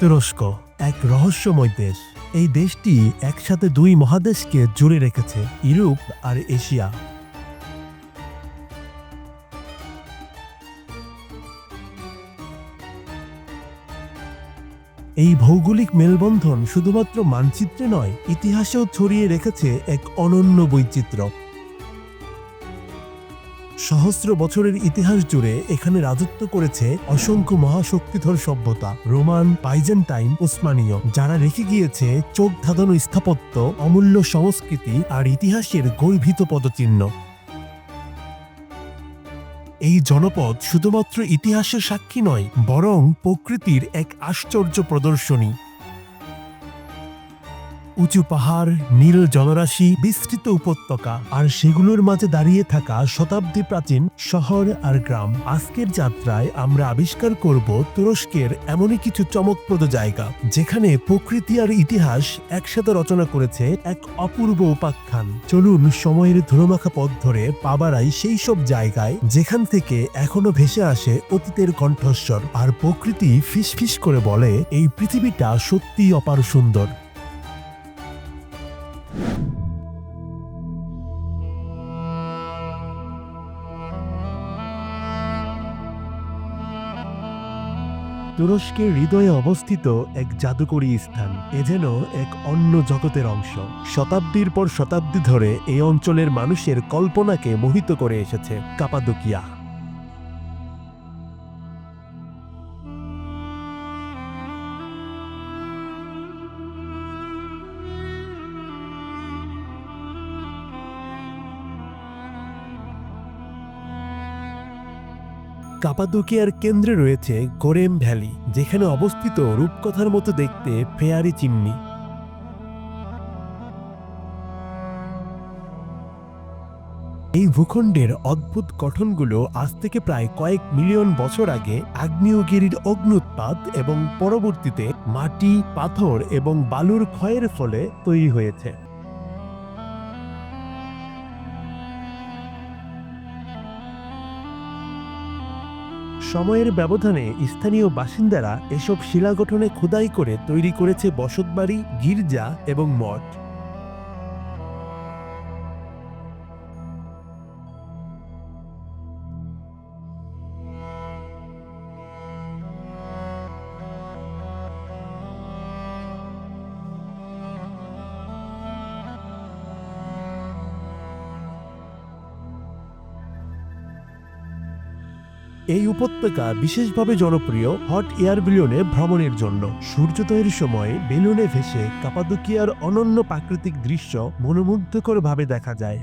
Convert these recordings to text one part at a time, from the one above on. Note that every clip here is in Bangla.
তুরস্ক এক রহস্যময় দেশ। এই দেশটি একসাথে দুই মহাদেশকে জুড়ে রেখেছে, ইউরোপ আর এশিয়া। এই ভৌগোলিক মেলবন্ধন শুধুমাত্র মানচিত্রে নয়, ইতিহাসেও ছড়িয়ে রেখেছে এক অনন্য বৈচিত্র্য। সহস্র বছরের ইতিহাস জুড়ে এখানে রাজত্ব করেছে অসংখ্য মহাশক্তিধর সভ্যতা, রোমান, বাইজেন্টাইন, ওসমানীয়, যারা রেখে গিয়েছে চোখ ধাঁধানো স্থাপত্য, অমূল্য সংস্কৃতি আর ইতিহাসের গর্বিত পদচিহ্ন। এই জনপদ শুধুমাত্র ইতিহাসের সাক্ষী নয়, বরং প্রকৃতির এক আশ্চর্য প্রদর্শনী। উঁচু পাহাড়, নীল জলরাশি, বিস্তৃত উপত্যকা, আর সেগুলোর মাঝে দাঁড়িয়ে থাকা শতাব্দী প্রাচীন শহর আর গ্রাম। আজকের যাত্রায় আমরা আবিষ্কার করব তুরস্কের এমনই কিছু চমকপ্রদ জায়গা, যেখানে প্রকৃতি আর ইতিহাস একসাথে রচনা করেছে এক অপূর্ব উপাখ্যান। চলুন সময়ের ধুলোমাখা পথ ধরে পা বাড়াই সেই সব জায়গায় যেখান থেকে এখনো ভেসে আসে অতীতের কণ্ঠস্বর, আর প্রকৃতি ফিসফিস করে বলে, এই পৃথিবীটা সত্যিই অপার সুন্দর। তুরস্কের হৃদয়ে অবস্থিত এক জাদুকরী স্থান, এ যেন এক অন্য জগতের অংশ। শতাব্দীর পর শতাব্দী ধরে এই অঞ্চলের মানুষের কল্পনাকে মোহিত করে এসেছে কাপাদোকিয়া। কাপাদোকিয়ার কেন্দ্রে রয়েছে গোরেম ভ্যালি, যেখানে অবস্থিত রূপকথার মতো দেখতে ফেয়ারি চিমনি। এই ভূখণ্ডের অদ্ভুত গঠনগুলো আজ থেকে প্রায় কয়েক মিলিয়ন বছর আগে আগ্নেয়গিরির অগ্ন্যুৎপাত এবং পরবর্তীতে মাটি, পাথর এবং বালুর ক্ষয়ের ফলে তৈরি হয়েছে। সময়ের ব্যবধানে স্থানীয় বাসিন্দারা এসব শিলা গঠনে খোদাই করে তৈরি করেছে বসতবাড়ি, গির্জা এবং মঠ। এই উপত্যকা বিশেষভাবে জনপ্রিয় হট এয়ার বেলুনে ভ্রমণের জন্য। সূর্যোদয়ের সময় বেলুনে ভেসে কাপাদোকিয়ার অনন্য প্রাকৃতিক দৃশ্য মনোমুগ্ধকরভাবে দেখা যায়।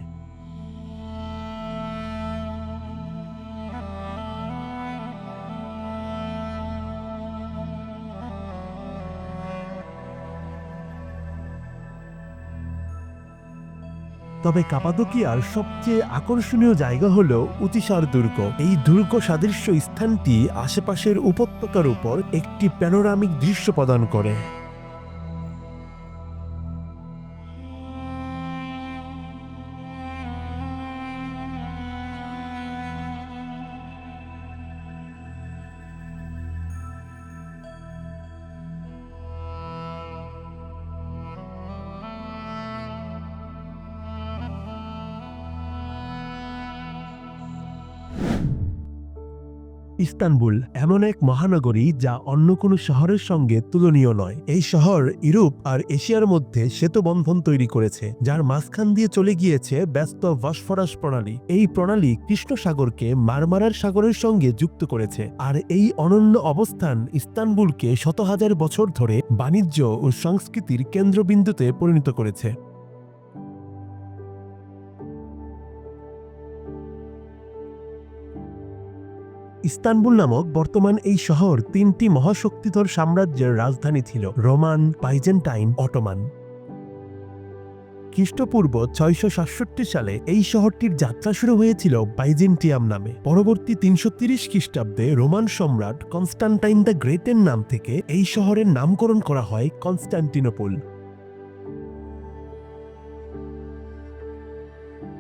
তবে কাপাদোকিয়ার সবচেয়ে আকর্ষণীয় জায়গা হল উতিসার দুর্গ। এই দুর্গ সাদৃশ্য স্থানটি আশেপাশের উপত্যকার উপর একটি প্যানোরামিক দৃশ্য প্রদান করে। ইস্তানবুল এমন এক মহানগরী যা অন্য কোনো শহরের সঙ্গে তুলনীয় নয়। এই শহর ইউরোপ আর এশিয়ার মধ্যে সেতুবন্ধন তৈরি করেছে, যার মাঝখান দিয়ে চলে গিয়েছে ব্যস্ত বসফরাস প্রণালী। এই প্রণালী কৃষ্ণ সাগরকে মারমারার সাগরের সঙ্গে যুক্ত করেছে, আর এই অনন্য অবস্থান ইস্তানবুলকে শত হাজার বছর ধরে বাণিজ্য ও সংস্কৃতির কেন্দ্রবিন্দুতে পরিণত করেছে। ইস্তানবুল নামক বর্তমান এই শহর তিনটি মহাশক্তিধর সাম্রাজ্যের রাজধানী ছিল: রোমান, বাইজেন্টাইন, অটোমান। খ্রিস্টপূর্ব 667 সালে এই শহরটির যাত্রা শুরু হয়েছিল বাইজেন্টিয়াম নামে। পরবর্তী 330 খ্রিস্টাব্দে রোমান সম্রাট কনস্টান্টাইন দ্য গ্রেটের নাম থেকে এই শহরের নামকরণ করা হয় কনস্টান্টিনোপল।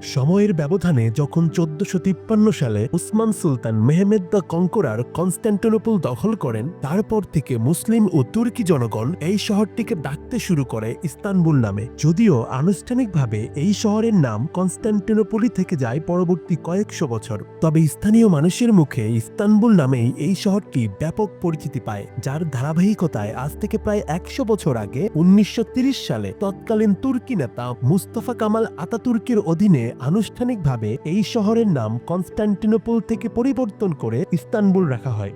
সময়ের ব্যবধানে যখন 1453 সালে উসমান সুলতান মেহমেদ দ্য কঙ্করার কনস্ট্যান্টিনোপল দখল করেন, তারপর থেকে মুসলিম ও তুর্কি জনগণ এই শহরটিকে ডাকতে শুরু করে ইস্তানবুল নামে। যদিও আনুষ্ঠানিকভাবে এই শহরের নাম কনস্ট্যান্টিনোপলই থেকে যায় পরবর্তী কয়েকশো বছর, তবে স্থানীয় মানুষের মুখে ইস্তানবুল নামেই এই শহরটি ব্যাপক পরিচিতি পায়, যার ধারাবাহিকতায় আজ থেকে প্রায় 100 বছর আগে 1930 সালে তৎকালীন তুর্কি নেতা মুস্তফা কামাল আতাতুর্কের অধীনে আনুষ্ঠানিকভাবে এই শহরের নাম কনস্ট্যান্টিনোপল থেকে পরিবর্তন করে ইস্তানবুল রাখা হয়।